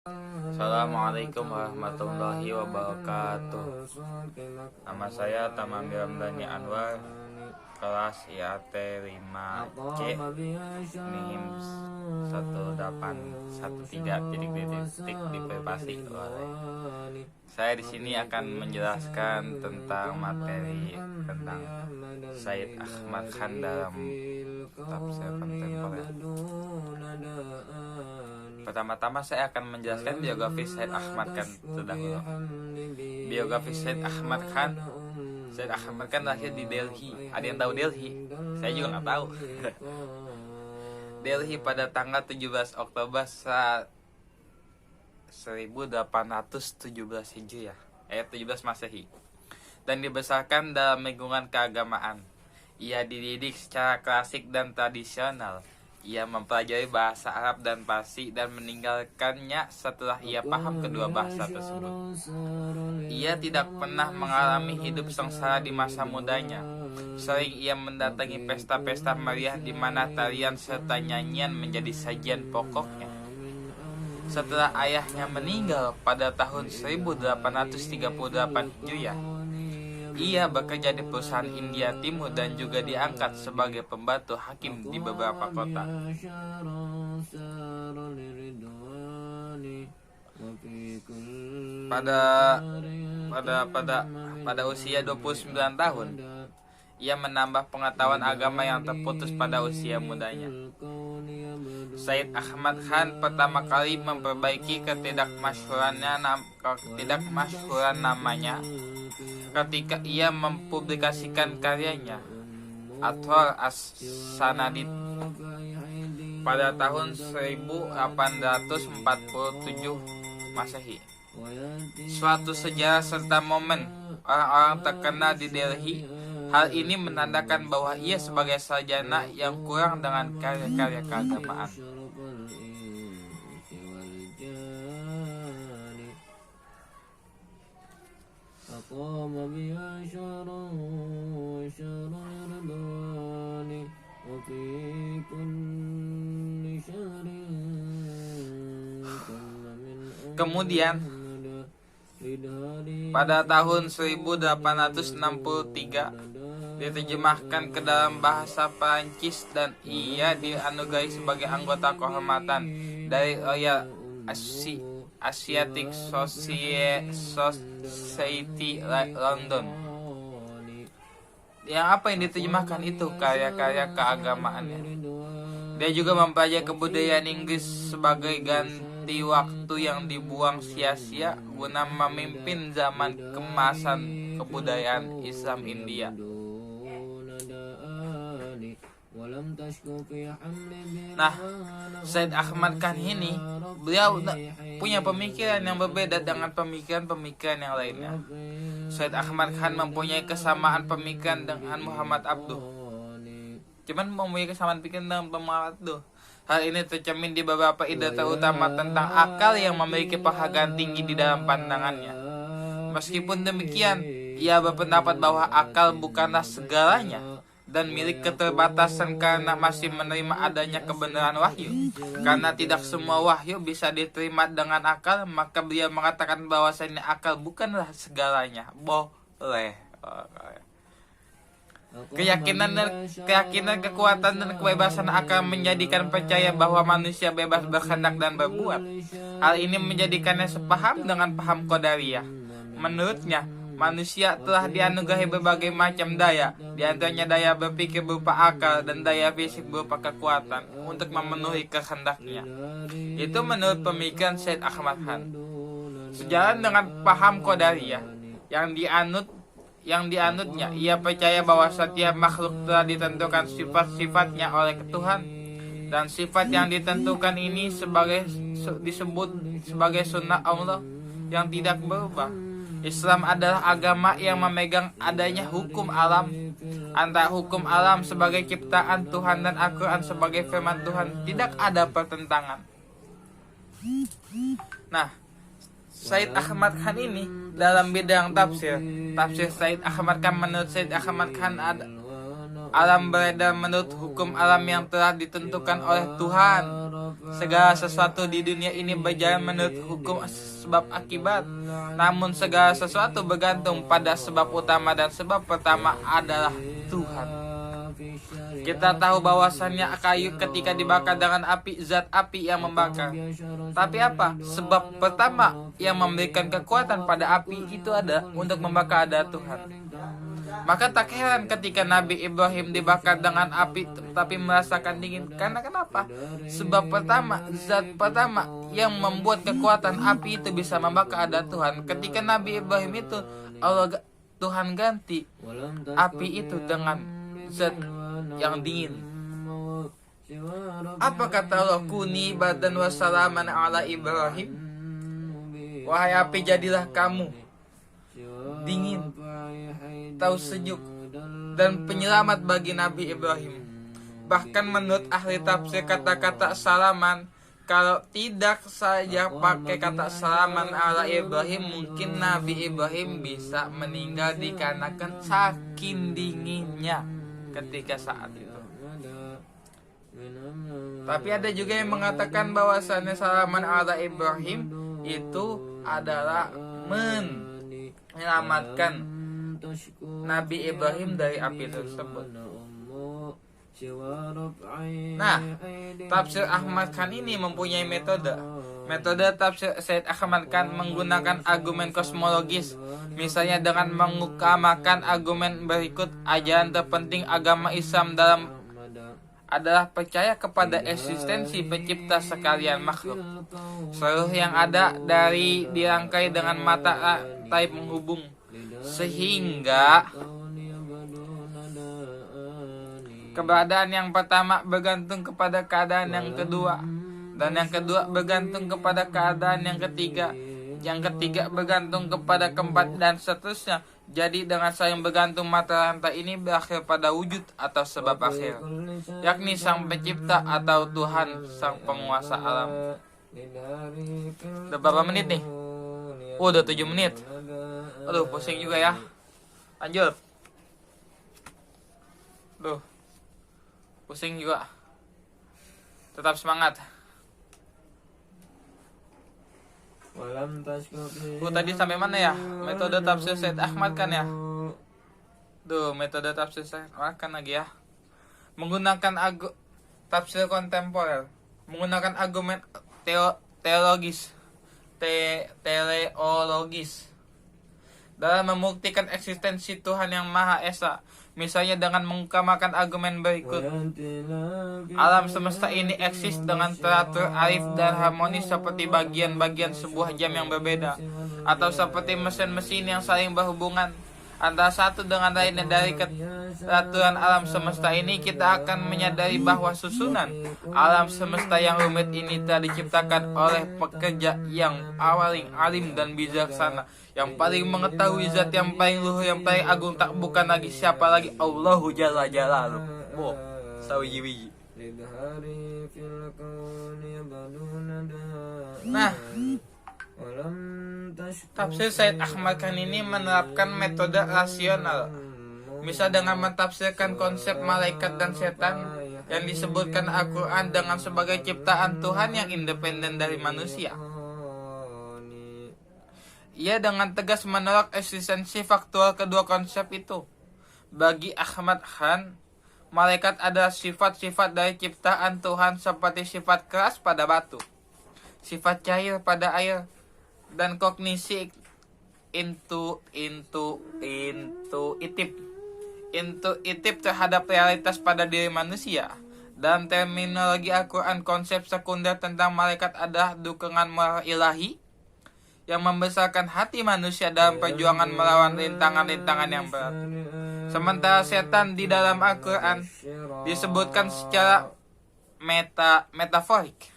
Assalamualaikum warahmatullahi wabarakatuh. Nama saya Tamami Ramdhani Anwar, kelas IAT 5C, NIM 1813 di privasi. Saya di sini akan menjelaskan tentang materi tentang Syed Ahmad Khan dalam tafsir kontemporer. Pertama-tama saya akan menjelaskan biografi Syed Ahmad Khan terdahulu. Biografi Syed Ahmad Khan. Syed Ahmad Khan lahir di Delhi. Ada yang tahu Delhi? Saya juga nggak tahu. Delhi pada tanggal 17 Oktober 1817 Hijriah, 17 Masehi, dan dibesarkan dalam lingkungan keagamaan. Ia dididik secara klasik dan tradisional. Ia mempelajari bahasa Arab dan Parsi dan meninggalkannya setelah ia paham kedua bahasa tersebut. Ia tidak pernah mengalami hidup sengsara di masa mudanya. Sering ia mendatangi pesta-pesta meriah di mana tarian serta nyanyian menjadi sajian pokoknya. Setelah ayahnya meninggal pada tahun 1838 Hijriah, ia bekerja di perusahaan India Timur dan juga diangkat sebagai pembantu hakim di beberapa kota. Pada usia 29 tahun, ia menambah pengetahuan agama yang terputus pada usia mudanya. Syed Ahmad Khan pertama kali memperbaiki ketidakmasyhuran namanya ketika ia mempublikasikan karyanya Athar As-Sanadid pada tahun 1847 Masehi. Suatu sejarah serta momen orang-orang terkenal di Delhi. Hal ini menandakan bahwa ia sebagai sarjana yang kurang dengan karya-karya keagamaan. Kemudian pada tahun 1863 diterjemahkan ke dalam bahasa Perancis dan ia dianugerahi sebagai anggota kehormatan dari Royal Asiatic Society London. Yang apa yang diterjemahkan itu karya-karya keagamaannya. Dia juga mempelajari kebudayaan Inggris sebagai ganti waktu yang dibuang sia-sia guna memimpin zaman kemasan kebudayaan Islam India. Nah, Syed Ahmad Khan ini beliau punya pemikiran yang berbeda dengan pemikiran-pemikiran yang lainnya. Syed Ahmad Khan mempunyai kesamaan pemikiran dengan Muhammad Abduh. Cuman mempunyai kesamaan pikiran dengan Muhammad Abduh. Hal ini tercermin di beberapa ide terutama tentang akal yang memiliki penghargaan tinggi di dalam pandangannya. Meskipun demikian, ia berpendapat bahwa akal bukanlah segalanya dan milik keterbatasan karena masih menerima adanya kebenaran wahyu. Karena tidak semua wahyu bisa diterima dengan akal, maka beliau mengatakan bahwasanya akal bukanlah segalanya. Boleh. Keyakinan, kekuatan dan kebebasan akal menjadikan percaya bahwa manusia bebas berkehendak dan berbuat. Hal ini menjadikannya sepaham dengan paham Qadariyah. Menurutnya, manusia telah dianugerahi berbagai macam daya, di antaranya daya berpikir berupa akal dan daya fisik berupa kekuatan untuk memenuhi kehendaknya. Itu menurut pemikiran Syed Ahmad Khan. Sejalan dengan paham Qadariyah yang dianutnya, ia percaya bahwa setiap makhluk telah ditentukan sifat-sifatnya oleh Tuhan, dan sifat yang ditentukan ini disebut sebagai sunnah Allah yang tidak berubah. Islam adalah agama yang memegang adanya hukum alam, antara hukum alam sebagai ciptaan Tuhan dan Al-Quran sebagai firman Tuhan. Tidak ada pertentangan. Nah, Syed Ahmad Khan ini dalam bidang tafsir Syed Ahmad Khan, menurut Syed Ahmad Khan alam beredar menurut hukum alam yang telah ditentukan oleh Tuhan. Segala sesuatu di dunia ini berjalan menurut hukum sebab akibat. Namun segala sesuatu bergantung pada sebab utama, dan sebab pertama adalah Tuhan. Kita tahu bahwasannya kayu ketika dibakar dengan api, zat api yang membakar. Tapi apa? Sebab pertama yang memberikan kekuatan pada api itu ada untuk membakar adalah Tuhan. Maka tak heran ketika Nabi Ibrahim dibakar dengan api tapi merasakan dingin. Karena kenapa? Sebab pertama, zat pertama yang membuat kekuatan api itu bisa membakar adalah Tuhan. Ketika Nabi Ibrahim itu Tuhan ganti api itu dengan zat yang dingin. Apa kata Allah? Kuni badan wassalaman ala Ibrahim. Wahai api, jadilah kamu dingin, tahu sejuk, dan penyelamat bagi Nabi Ibrahim. Bahkan menurut ahli tafsir kata-kata salaman, kalau tidak saja pakai kata salaman ala Ibrahim, mungkin Nabi Ibrahim bisa meninggal dikarenakan saking dinginnya ketika saat itu. Tapi ada juga yang mengatakan bahwasannya salaman ala Ibrahim itu adalah menyelamatkan Nabi Ibrahim dari api tersebut. Nah, tafsir Ahmad Khan ini mempunyai metode. Metode tafsir Syed Ahmad Khan menggunakan argumen kosmologis. Misalnya dengan mengutamakan argumen berikut, ajaran terpenting agama Islam adalah percaya kepada eksistensi pencipta sekalian makhluk. Seluruh yang ada dari dirangkai dengan mata rantai menghubung, sehingga keberadaan yang pertama bergantung kepada keadaan yang kedua, dan yang kedua bergantung kepada keadaan yang ketiga, yang ketiga bergantung kepada keempat, dan seterusnya. Jadi dengan saling bergantung mata rantai ini berakhir pada wujud atau sebab akhir, yakni sang pencipta atau Tuhan sang penguasa alam. Udah berapa menit nih? Udah 7 menit. Aduh, pusing juga ya. Lanjut. Duh, pusing juga. Tetap semangat. Tadi sampai mana ya? Metode tafsir Syed Ahmad Khan ya. Metode tafsir Syed Ahmad Khan lagi ya. Menggunakan tafsir kontemporer, menggunakan argumen teleologis dalam membuktikan eksistensi Tuhan yang Maha Esa. Misalnya dengan mengutamakan argumen berikut. Alam semesta ini eksis dengan teratur, arif, dan harmonis seperti bagian-bagian sebuah jam yang berbeda, atau seperti mesin-mesin yang saling berhubungan antara satu dengan lainnya. Dari keteraturan alam semesta ini kita akan menyadari bahwa susunan alam semesta yang rumit ini telah diciptakan oleh pekerja yang paling alim dan bijaksana, yang paling mengetahui zat yang paling luhur, yang paling agung, tak bukan lagi siapa lagi, Allahu Jalla Jalaluh. Sawiji-wiji. Nah, tafsir Syed Ahmad Khan ini menerapkan metode rasional. Misal dengan mentafsirkan konsep malaikat dan setan yang disebutkan Al-Quran dengan sebagai ciptaan Tuhan yang independen dari manusia. Ia dengan tegas menolak eksistensi faktual kedua konsep itu. Bagi Ahmad Khan, malaikat adalah sifat-sifat dari ciptaan Tuhan seperti sifat keras pada batu, sifat cair pada air, dan kognisi intuitif terhadap realitas pada diri manusia. Dalam terminologi Al-Quran, konsep sekunder tentang malaikat adalah dukungan moral ilahi yang membesarkan hati manusia dalam perjuangan melawan rintangan-rintangan yang berat. Sementara setan di dalam Al-Quran disebutkan secara metaforik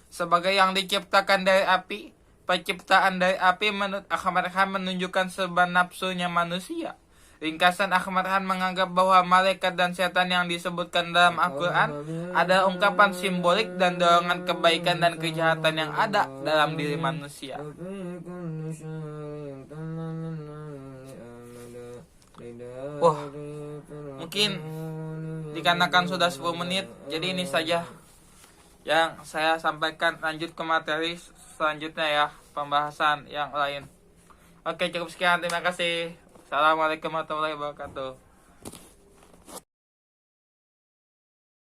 sebagai yang diciptakan dari api. Penciptaan dari api menurut Ahmad Khan menunjukkan serba nafsunya manusia. Ringkasan Ahmad Khan menganggap bahwa malaikat dan setan yang disebutkan dalam Al-Quran adalah ungkapan simbolik dan dorongan kebaikan dan kejahatan yang ada dalam diri manusia. Wah, mungkin dikarenakan sudah 10 menit, jadi ini saja yang saya sampaikan. Lanjut ke materi selanjutnya ya, pembahasan yang lain. Oke, cukup sekian, terima kasih. Assalamualaikum warahmatullahi wabarakatuh.